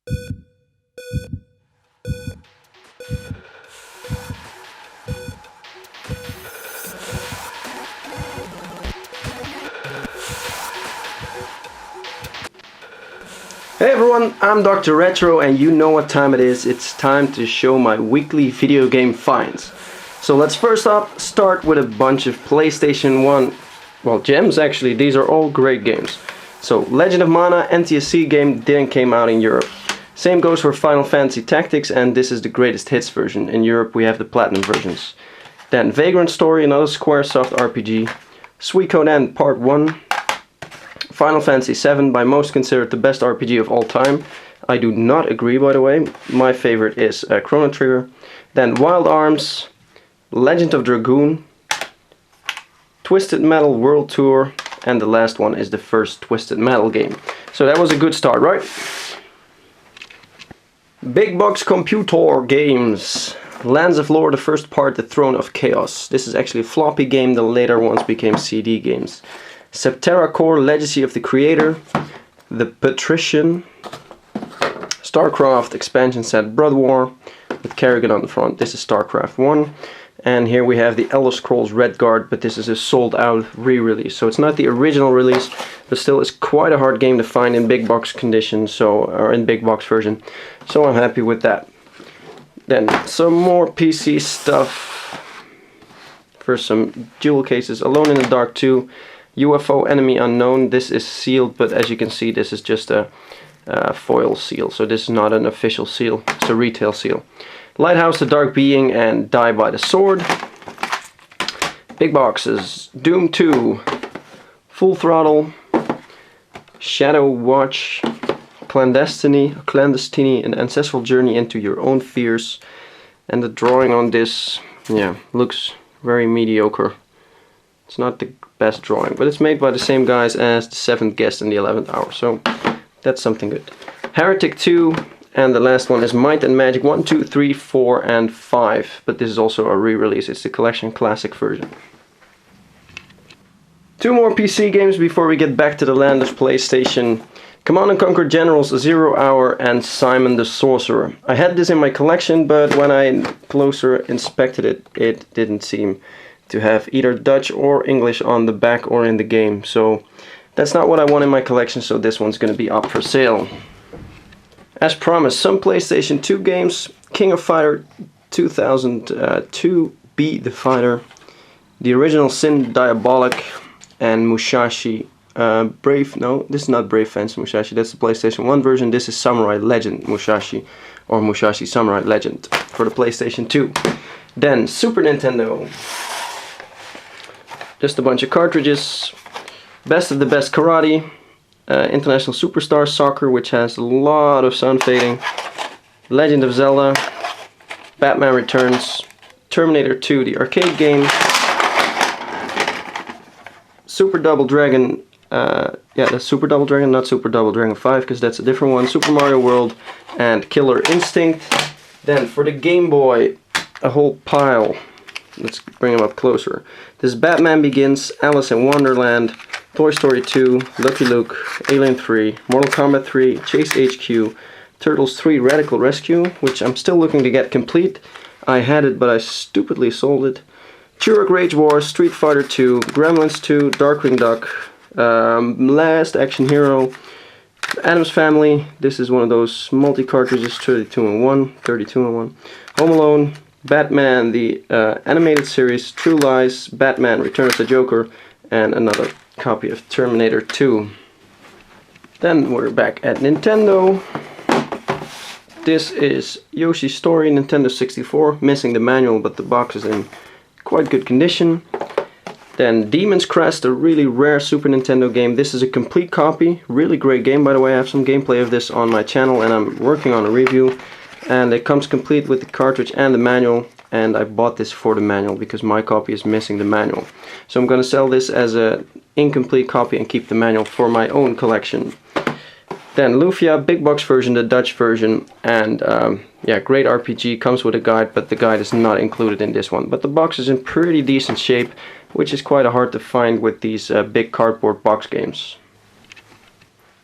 Hey everyone, I'm Dr. Retro and you know what time it is. It's time to show my weekly video game finds. So let's first up start with a bunch of PlayStation 1, well, gems actually. These are all great games. So Legend of Mana NTSC game didn't came out in Europe. Same goes for Final Fantasy Tactics, and this is the greatest hits version. In Europe we have the platinum versions. Then Vagrant Story, another Squaresoft RPG. Suikoden Part 1. Final Fantasy VII, by most considered the best RPG of all time. I do not agree, by the way. My favorite is Chrono Trigger. Then Wild Arms, Legend of Dragoon, Twisted Metal World Tour, and the last one is the first Twisted Metal game. So that was a good start, right? Big Box Computer Games. Lands of Lore, the first part, The Throne of Chaos. This is actually a floppy game, the later ones became CD games. Septerra Core, Legacy of the Creator, The Patrician, StarCraft expansion set Blood War, with Kerrigan on the front. This is StarCraft 1. And here we have the Elder Scrolls Redguard, but this is a sold out re-release. So it's not the original release, but still it's quite a hard game to find in big box condition, or in big box version. So I'm happy with that. Then some more PC stuff. First some jewel cases. Alone in the Dark 2. UFO Enemy Unknown. This is sealed, but as you can see, this is just a foil seal, so this is not an official seal, it's a retail seal. Lighthouse, The Dark Being, and Die by the Sword. Big boxes. Doom 2, Full Throttle, Shadow Watch, Clandestiny, An Ancestral Journey into Your Own Fears. And the drawing on this, yeah, looks very mediocre. It's not the best drawing, but it's made by the same guys as The Seventh Guest and The 11th Hour, so that's something good. Heretic 2, and the last one is Might and Magic 1, 2, 3, 4, and 5, but this is also a re-release. It's the Collection Classic version. Two more PC games before we get back to the land of PlayStation. Command & Conquer Generals 0 Hour and Simon the Sorcerer. I had this in my collection, but when I closer inspected it, it didn't seem to have either Dutch or English on the back or in the game, so that's not what I want in my collection, so this one's gonna be up for sale. As promised, some PlayStation 2 games. King of Fighter 2002, Be the Fighter, the original Sin Diabolic, and Musashi Brave, no, this is not Brave Fence Musashi, that's the PlayStation 1 version. This is Samurai Legend Musashi, or Musashi Samurai Legend for the PlayStation 2. Then Super Nintendo. Just a bunch of cartridges. Best of the Best Karate, International Superstar Soccer, which has a lot of sun fading, Legend of Zelda, Batman Returns, Terminator 2, the arcade game, Super Double Dragon, yeah, that's Super Double Dragon, not Super Double Dragon 5, because that's a different one, Super Mario World, and Killer Instinct. Then for the Game Boy, a whole pile. Let's bring them up closer. This is Batman Begins, Alice in Wonderland, Toy Story 2, Lucky Luke, Alien 3, Mortal Kombat 3, Chase HQ, Turtles 3 Radical Rescue, which I'm still looking to get complete. I had it, but I stupidly sold it. Turok Rage Wars, Street Fighter 2, Gremlins 2, Darkwing Duck, Last Action Hero, Addams Family. This is one of those multi-cartridges, 32 in 1, Home Alone, Batman, the animated series, True Lies, Batman Return of the Joker, and another copy of Terminator 2. Then we're back at Nintendo. This is Yoshi's Story, Nintendo 64, missing the manual, but the box is in quite good condition. Then Demon's Crest, a really rare Super Nintendo game. This is a complete copy, really great game, by the way. I have some gameplay of this on my channel and I'm working on a review. And it comes complete with the cartridge and the manual, and I bought this for the manual because my copy is missing the manual. So I'm going to sell this as an incomplete copy and keep the manual for my own collection. Then Lufia, big box version, the Dutch version, and yeah, great RPG, comes with a guide, but the guide is not included in this one. But the box is in pretty decent shape, which is quite hard to find with these big cardboard box games.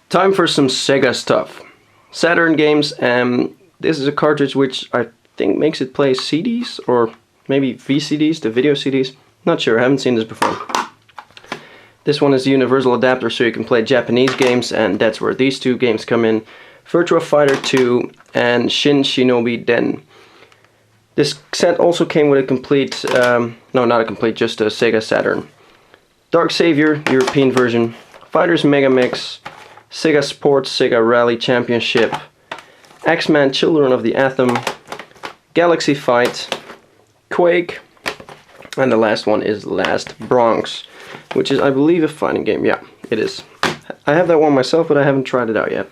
Time for some Sega stuff. Saturn games. This is a cartridge which I think makes it play CDs or maybe VCDs, the video CDs. Not sure, I haven't seen this before. This one is the universal adapter, so you can play Japanese games, and that's where these two games come in. Virtua Fighter 2 and Shin Shinobi Den. This set also came with a complete, no, not a complete, just a Sega Saturn. Dark Savior, European version. Fighters Mega Mix. Sega Sports, Sega Rally Championship. X-Men Children of the Atom. Galaxy Fight. Quake. And the last one is Last Bronx, which is, I believe, a fighting game. Yeah, it is. I have that one myself, but I haven't tried it out yet.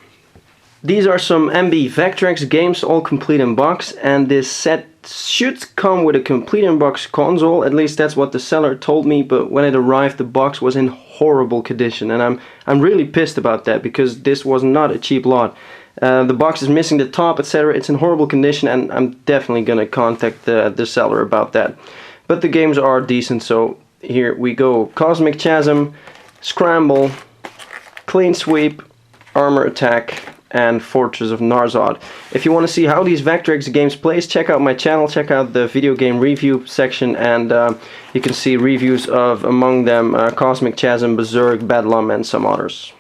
These are some MB Vectrex games, all complete in box, and this set should come with a complete in box console. At least that's what the seller told me, but when it arrived the box was in horrible condition, and I'm really pissed about that, because this was not a cheap lot. The box is missing the top, etc. It's in horrible condition, and I'm definitely gonna contact the seller about that. But the games are decent, so here we go. Cosmic Chasm, Scramble, Clean Sweep, Armor Attack, and Fortress of Narzad. If you want to see how these Vectrex games plays, check out my channel, check out the video game review section, and you can see reviews of, among them, Cosmic Chasm, Berserk, Bedlam, and some others.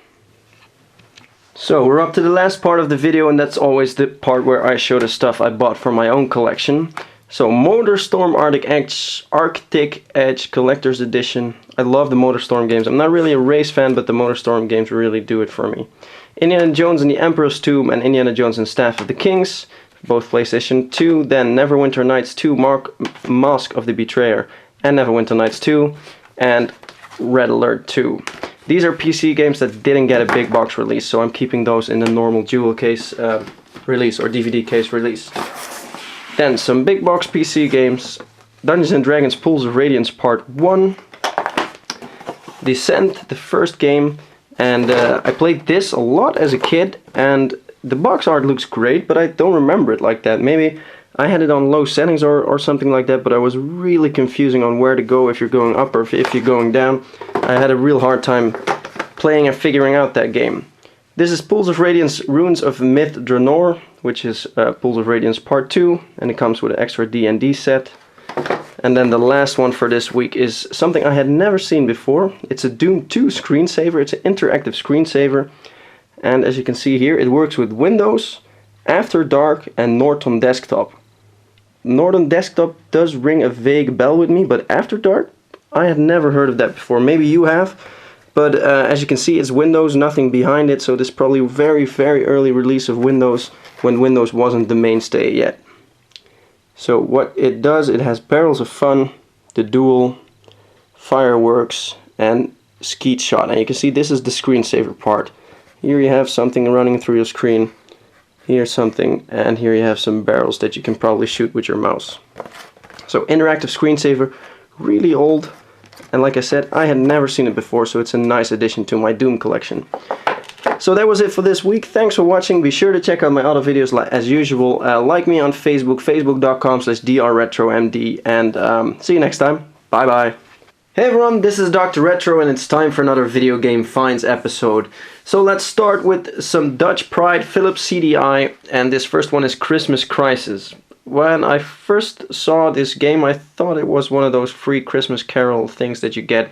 So we're up to the last part of the video, and that's always the part where I show the stuff I bought for my own collection. So MotorStorm Arctic Edge Collector's Edition. I love the MotorStorm games. I'm not really a race fan, but the MotorStorm games really do it for me. Indiana Jones and the Emperor's Tomb and Indiana Jones and Staff of the Kings, both PlayStation 2. Then Neverwinter Nights 2, Mask of the Betrayer, and Neverwinter Nights 2, and Red Alert 2. These are PC games that didn't get a big box release, so I'm keeping those in the normal jewel case release or DVD case release. Then some big box PC games. Dungeons & Dragons Pools of Radiance Part 1. Descent, the first game. And I played this a lot as a kid, and the box art looks great, but I don't remember it like that. Maybe I had it on low settings or something like that, but I was really confusing on where to go if you're going up or if you're going down. I had a real hard time playing and figuring out that game. This is Pools of Radiance Runes of Myth Draenor, which is Pools of Radiance Part 2, and it comes with an extra D&D set. And then the last one for this week is something I had never seen before. It's a Doom 2 screensaver. It's an interactive screensaver. And as you can see here, it works with Windows, After Dark, and Norton Desktop. Norton Desktop does ring a vague bell with me, but After Dark, I had never heard of that before. Maybe you have. But as you can see, it's Windows, nothing behind it. So this is probably a very, very early release of Windows, when Windows wasn't the mainstay yet. So what it does, it has Barrels of Fun, The Duel, Fireworks, and Skeet Shot. And you can see this is the screensaver part. Here you have something running through your screen. Here's something, and here you have some barrels that you can probably shoot with your mouse. So interactive screensaver, really old. And like I said, I had never seen it before, so it's a nice addition to my Doom collection. So that was it for this week. Thanks for watching. Be sure to check out my other videos as usual. Like me on Facebook, facebook.com/drretromd. And see you next time. Bye bye. Hey everyone, this is Dr. Retro, and it's time for another video game finds episode. So let's start with some Dutch Pride Philips CDI, and this first one is Christmas Crisis. When I first saw this game, I thought it was one of those free Christmas Carol things that you get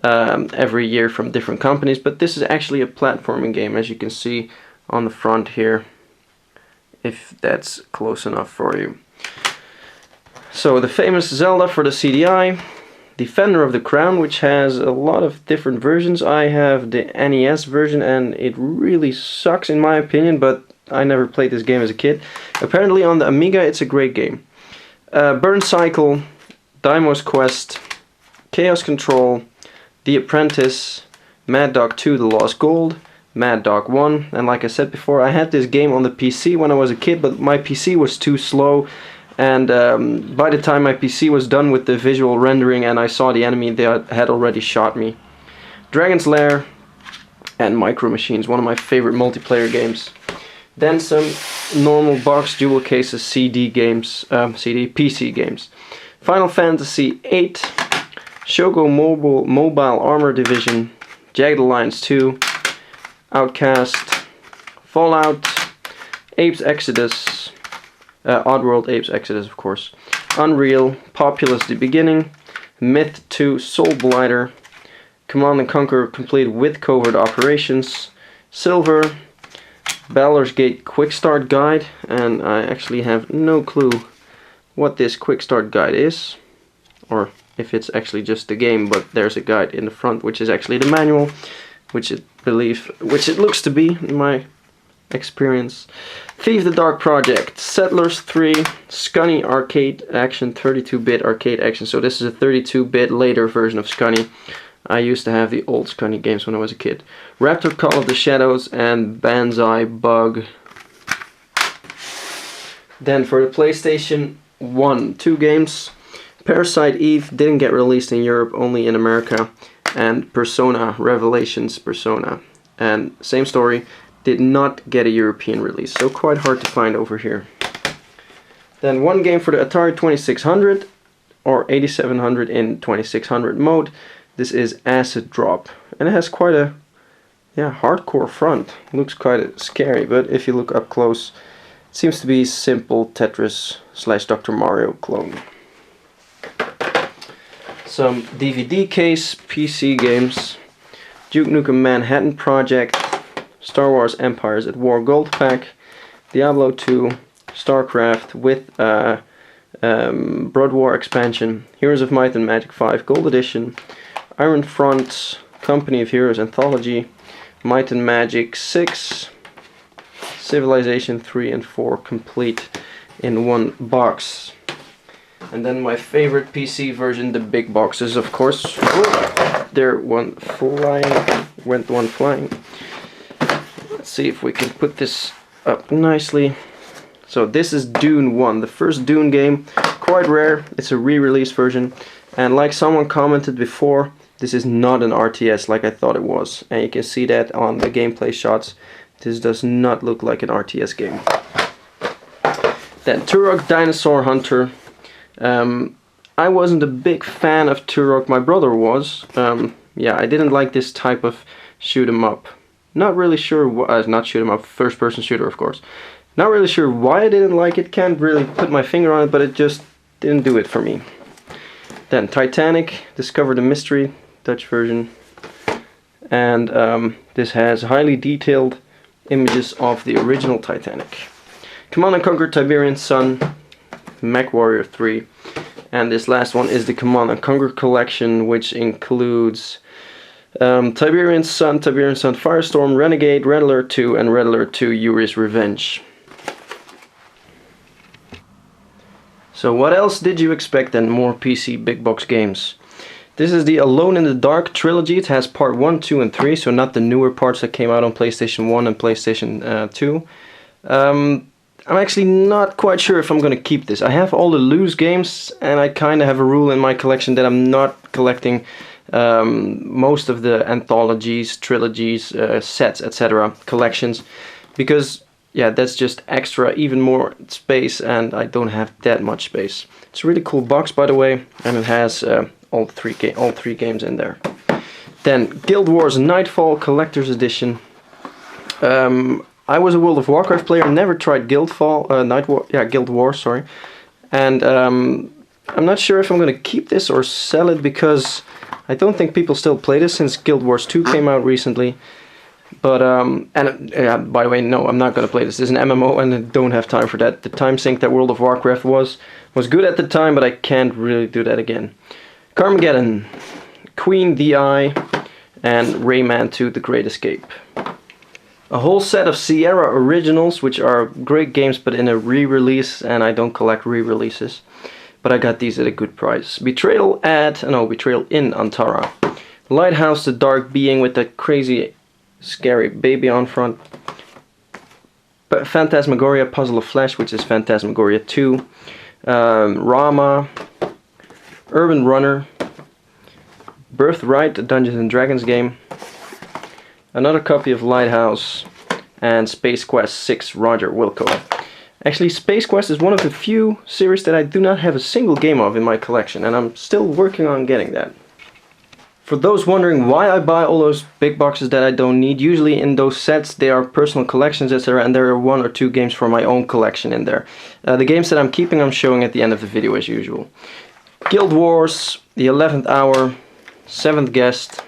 every year from different companies, but this is actually a platforming game, as you can see on the front here, if that's close enough for you. So the famous Zelda for the CDI, Defender of the Crown, which has a lot of different versions. I have the NES version, and it really sucks in my opinion, but I never played this game as a kid. Apparently on the Amiga it's a great game. Burn Cycle, Daimo's Quest, Chaos Control, The Apprentice, Mad Dog 2 The Lost Gold, Mad Dog 1, and like I said before, I had this game on the PC when I was a kid, but my PC was too slow, and by the time my PC was done with the visual rendering and I saw the enemy, they had already shot me. Dragon's Lair and Micro Machines, one of my favorite multiplayer games. Then some normal box jewel cases PC games. Final Fantasy VIII, Shogo Mobile Armor Division, Jagged Alliance 2, Outcast, Fallout, Apes Exodus, Oddworld Apes Exodus, of course. Unreal, Populous The Beginning, Myth 2 Soul Blighter, Command and Conquer complete with covert operations, Silver, Baldur's Gate Quick Start Guide, and I actually have no clue what this Quick Start Guide is, or if it's actually just the game, but there's a guide in the front, which is actually the manual, which it looks to be in my experience. Thief the Dark Project, Settlers 3, Scunny Arcade Action, 32-bit arcade action. So this is a 32-bit later version of Scunny. I used to have the old Scunny games when I was a kid. Raptor Call of the Shadows and Banzai Bug. Then for the PlayStation 1, 2 games. Parasite Eve didn't get released in Europe, only in America. And Persona Revelations Persona. And same story, did not get a European release, so quite hard to find over here. Then one game for the Atari 2600 or 8700 in 2600 mode. This is Acid Drop, and it has quite a hardcore front. Looks quite scary, but if you look up close, it seems to be simple Tetris / Dr. Mario clone. Some DVD case, PC games, Duke Nukem Manhattan Project, Star Wars Empires at War Gold Pack, Diablo 2, StarCraft with Broad War expansion, Heroes of Might and Magic 5 Gold Edition, Iron Front, Company of Heroes Anthology, Might and Magic 6, Civilization 3 and 4 complete in one box. And then my favorite PC version, the big boxes, of course. Oh, there went one flying. Let's see if we can put this up nicely. So this is Dune 1, the first Dune game, quite rare. It's a re-release version, and like someone commented before, this is not an RTS like I thought it was, and you can see that on the gameplay shots. This does not look like an RTS game. Then Turok Dinosaur Hunter. I wasn't a big fan of Turok, my brother was. Yeah, I didn't like this type of shoot 'em up. Not really sure not shoot 'em up, first person shooter of course. Not really sure why I didn't like it, can't really put my finger on it, but it just didn't do it for me. Then Titanic, Discover the Mystery, Dutch version. And this has highly detailed images of the original Titanic. Command & Conquer Tiberian Sun, MechWarrior 3. And this last one is the Command & Conquer collection, which includes Tiberian Sun, Firestorm, Renegade, Red Alert 2, and Red Alert 2 Yuri's Revenge. So what else did you expect than more PC big box games? This is the Alone in the Dark trilogy. It has part 1, 2, and 3, so not the newer parts that came out on PlayStation 1 and PlayStation 2. I'm actually not quite sure if I'm going to keep this. I have all the loose games, and I kind of have a rule in my collection that I'm not collecting most of the anthologies, trilogies, sets, etc. collections, because yeah, that's just extra, even more space, and I don't have that much space. It's a really cool box, by the way, and it has all three games in there. Then Guild Wars Nightfall Collector's Edition. I was a World of Warcraft player, never tried Guild Wars, sorry. And I'm not sure if I'm going to keep this or sell it, because I don't think people still play this since Guild Wars 2 came out recently. But, by the way, no, I'm not going to play this. This is an MMO and I don't have time for that. The time sink that World of Warcraft was good at the time, but I can't really do that again. Carmageddon, Queen the Eye, and Rayman 2 The Great Escape. A whole set of Sierra Originals, which are great games but in a re-release, and I don't collect re-releases. But I got these at a good price. Betrayal in Antara. Lighthouse the Dark Being with that crazy, scary baby on front. Phantasmagoria Puzzle of Flesh, which is Phantasmagoria 2. Rama. Urban Runner. Birthright, the Dungeons and Dragons game. Another copy of Lighthouse, and Space Quest 6 Roger Wilco. Actually, Space Quest is one of the few series that I do not have a single game of in my collection, and I'm still working on getting that. For those wondering why I buy all those big boxes that I don't need, usually in those sets they are personal collections, etc., and there are 1 or 2 games from my own collection in there. The games that I'm keeping I'm showing at the end of the video as usual. Guild Wars, The 11th Hour, 7th Guest,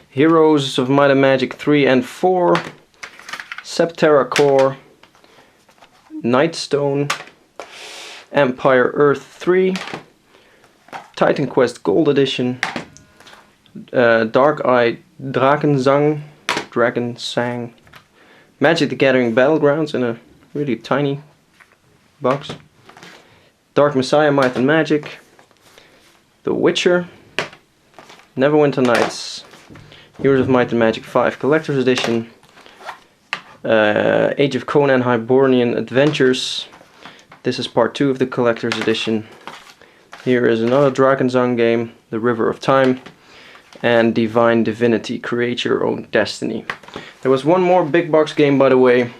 Heroes of Might and Magic 3 and 4, Septerra Core, Nightstone, Empire Earth 3, Titan Quest Gold Edition, Dark Eye Drakensang, Magic the Gathering Battlegrounds in a really tiny box, Dark Messiah Might and Magic, The Witcher, Neverwinter Nights, Heroes of Might and Magic 5 Collector's Edition, Age of Conan Hibernian Adventures. This is part 2 of the Collector's Edition. Here is another Drakensang game, The River of Time, and Divine Divinity, Create Your Own Destiny. There was one more big box game, by the way,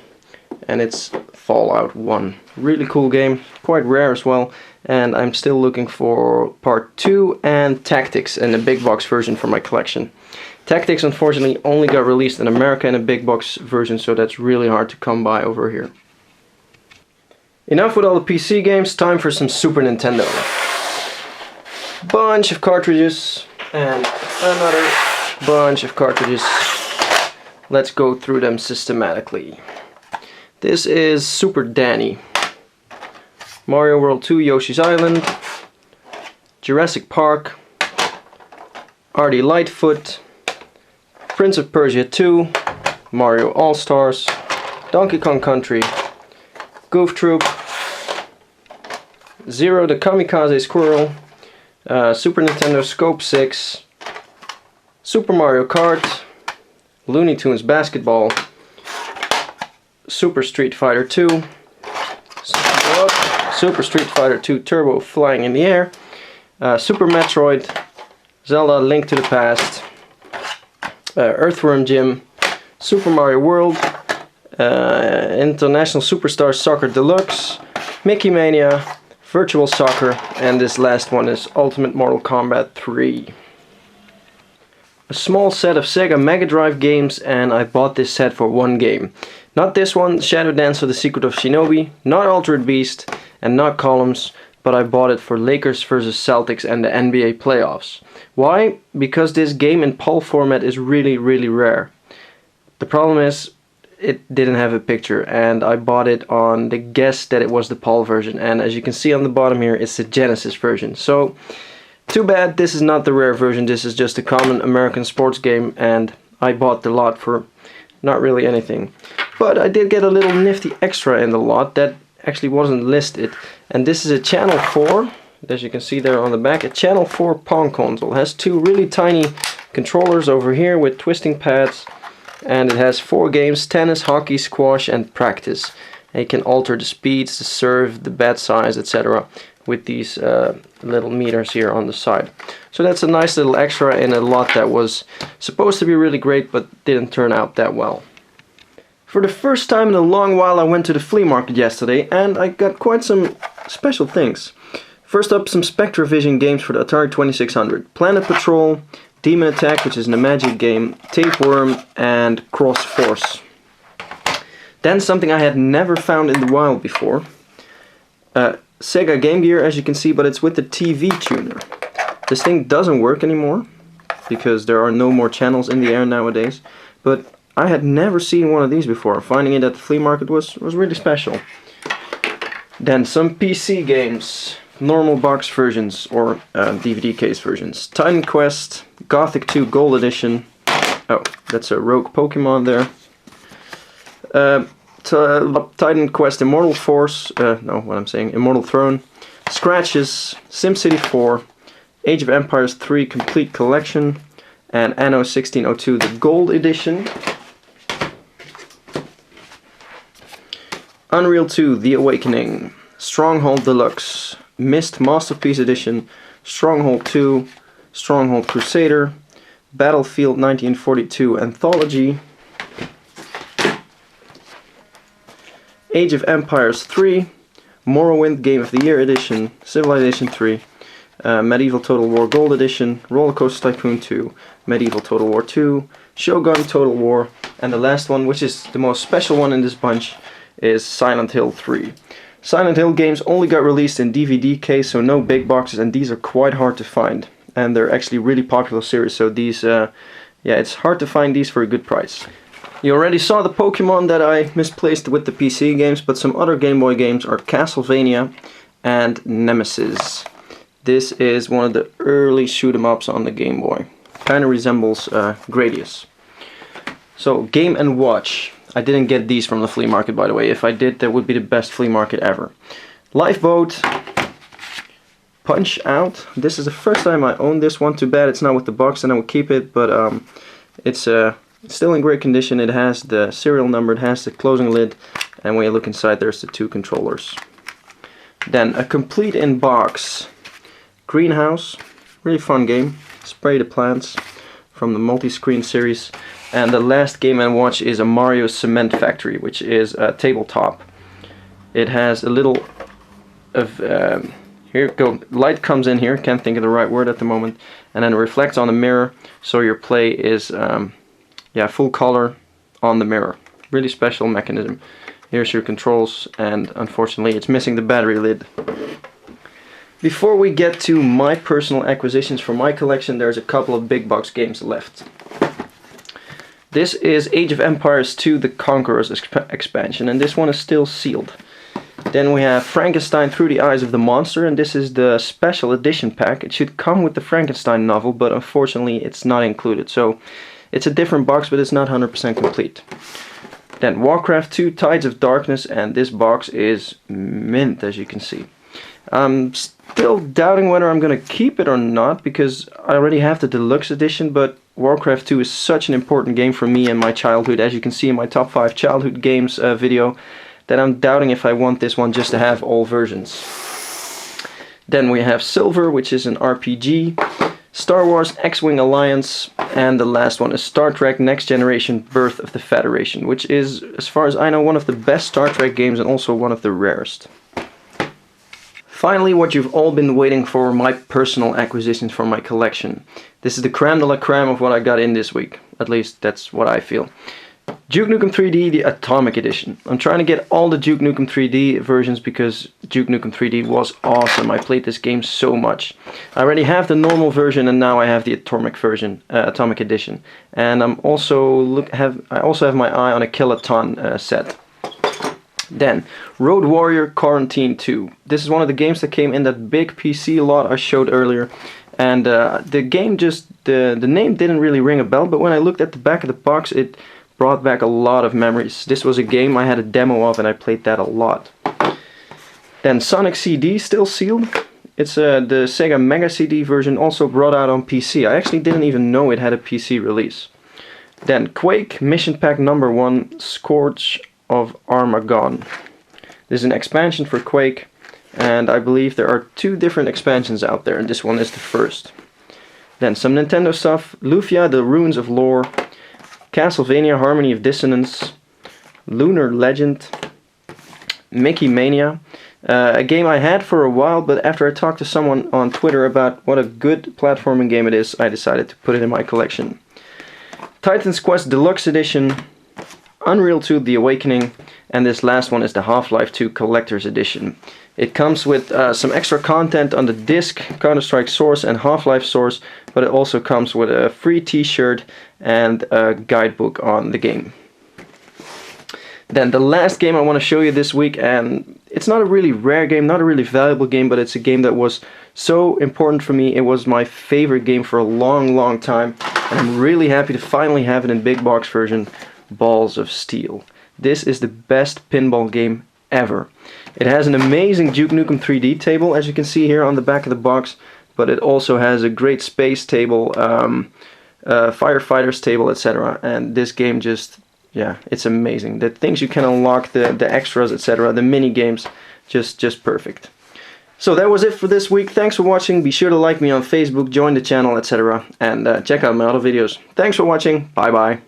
and it's Fallout 1. Really cool game, quite rare as well, and I'm still looking for part 2 and Tactics in a big box version for my collection. Tactics unfortunately only got released in America in a big box version, so that's really hard to come by over here. Enough with all the PC games, time for some Super Nintendo. Bunch of cartridges and another bunch of cartridges. Let's go through them systematically. This is Super Danny, Mario World 2 Yoshi's Island, Jurassic Park, Artie Lightfoot, Prince of Persia 2, Mario All-Stars, Donkey Kong Country, Goof Troop, Zero the Kamikaze Squirrel, Super Nintendo Scope 6, Super Mario Kart, Looney Tunes Basketball, Super Street Fighter 2, Super Street Fighter 2 Turbo Flying in the Air, Super Metroid, Zelda Link to the Past, Earthworm Jim, Super Mario World, International Superstar Soccer Deluxe, Mickey Mania, Virtual Soccer, and this last one is Ultimate Mortal Kombat 3. A small set of Sega Mega Drive games, and I bought this set for 1 game. Not this one, Shadow Dance or the Secret of Shinobi, not Altered Beast, and not Columns, but I bought it for Lakers vs Celtics and the NBA playoffs. Why? Because this game in PAL format is really rare. The problem is it didn't have a picture, and I bought it on the guess that it was the PAL version, and as you can see on the bottom here, it's the Genesis version. So too bad this is not the rare version, this is just a common American sports game, and I bought the lot for not really anything. But I did get a little nifty extra in the lot that actually wasn't listed, and this is a Channel 4, as you can see there on the back, a Channel 4 Pong console. It has 2 really tiny controllers over here with twisting pads, and it has 4 games: tennis, hockey, squash, and practice. And you can alter the speeds, the serve, the bat size, etc. with these little meters here on the side. So that's a nice little extra in a lot that was supposed to be really great but didn't turn out that well. For the first time in a long while I went to the flea market yesterday, and I got quite some special things. First up, some Spectravision games for the Atari 2600. Planet Patrol, Demon Attack, which is a Magic game, Tapeworm, and Cross Force. Then something I had never found in the wild before. Sega Game Gear, as you can see, but it's with the TV tuner. This thing doesn't work anymore, because there are no more channels in the air nowadays. But I had never seen one of these before. Finding it at the flea market was really special. Then some PC games. Normal box versions or DVD case versions. Titan Quest, Gothic 2 Gold Edition. Oh, that's a rogue Pokemon there. Titan Quest Immortal Force. Immortal Throne. Scratches, SimCity 4, Age of Empires 3 Complete Collection, and Anno 1602 the Gold Edition. Unreal 2 The Awakening, Stronghold Deluxe, Myst Masterpiece Edition, Stronghold 2, Stronghold Crusader, Battlefield 1942 Anthology, Age of Empires 3, Morrowind Game of the Year Edition, Civilization 3, Medieval Total War Gold Edition, Roller Coaster Tycoon 2, Medieval Total War 2, Shogun Total War, and the last one, which is the most special one in this bunch, is Silent Hill 3. Silent Hill games only got released in DVD case, so no big boxes, and these are quite hard to find. And they're actually really popular series, so these, yeah, it's hard to find these for a good price. You already saw the Pokemon that I misplaced with the PC games, but some other Game Boy games are Castlevania and Nemesis. This is one of the early shoot 'em ups on the Game Boy. Kind of resembles Gradius. So, Game & Watch. I didn't get these from the flea market, by the way. If I did, that would be the best flea market ever. Lifeboat. Punch Out. This is the first time I own this one. Too bad it's not with the box and I would keep it, but it's still in great condition. It has the serial number, it has the closing lid, and when you look inside there's the 2 controllers. Then a complete in box Greenhouse. Really fun game. Spray the plants from the multi-screen series. And the last Game & Watch is a Mario Cement Factory, which is a tabletop. It has a little of, here we go, light comes in here, can't think of the right word at the moment, and then it reflects on the mirror, so your play is, yeah, full color on the mirror. Really special mechanism. Here's your controls, and unfortunately it's missing the battery lid. Before we get to my personal acquisitions for my collection, there's a couple of big box games left. This is Age of Empires 2 The Conqueror's expansion, and this one is still sealed. Then we have Frankenstein Through the Eyes of the Monster, and this is the special edition pack. It should come with the Frankenstein novel, but unfortunately it's not included. So it's a different box, but it's not 100% complete. Then Warcraft 2 Tides of Darkness, and this box is mint, as you can see. I'm still doubting whether I'm going to keep it or not, because I already have the deluxe edition, but Warcraft 2 is such an important game for me in my childhood, as you can see in my top 5 childhood games video, that I'm doubting if I want this one just to have all versions. Then we have Silver, which is an RPG, Star Wars X-Wing Alliance, and the last one is Star Trek Next Generation Birth of the Federation, which is, as far as I know, one of the best Star Trek games and also one of the rarest. Finally, what you've all been waiting for, my personal acquisitions for my collection. This is the creme de la creme of what I got in this week. At least that's what I feel. Duke Nukem 3D, the Atomic Edition. I'm trying to get all the Duke Nukem 3D versions because Duke Nukem 3D was awesome. I played this game so much. I already have the normal version and now I have the Atomic version, Atomic Edition. And I also have my eye on a Kiloton set. Then, Road Warrior Quarantine 2. This is one of the games that came in that big PC lot I showed earlier. And the game just, the name didn't really ring a bell, but when I looked at the back of the box, it brought back a lot of memories. This was a game I had a demo of and I played that a lot. Then Sonic CD, still sealed. It's the Sega Mega CD version, also brought out on PC. I actually didn't even know it had a PC release. Then Quake Mission Pack number 1, Scourge of Armageddon. This is an expansion for Quake, and I believe there are 2 different expansions out there, and this one is the first. Then some Nintendo stuff, Lufia, The Ruins of Lore, Castlevania Harmony of Dissonance, Lunar Legend, Mickey Mania, a game I had for a while, but after I talked to someone on Twitter about what a good platforming game it is, I decided to put it in my collection. Titan's Quest Deluxe Edition, Unreal 2 The Awakening, and this last one is the Half-Life 2 Collector's Edition. It comes with some extra content on the disc, Counter-Strike Source and Half-Life Source, but it also comes with a free t-shirt and a guidebook on the game. Then the last game I want to show you this week, and it's not a really rare game, not a really valuable game, but it's a game that was so important for me. It was my favorite game for a long time, and I'm really happy to finally have it in big box version. Balls of Steel. This is the best pinball game ever. It has an amazing Duke Nukem 3D table, as you can see here on the back of the box, but it also has a great space table, firefighters table, etc. And this game just, yeah, it's amazing. The things you can unlock, the extras, etc., the mini games, just perfect. So that was it for this week. Thanks for watching. Be sure to like me on Facebook, join the channel, etc. and check out my other videos. Thanks for watching. Bye bye.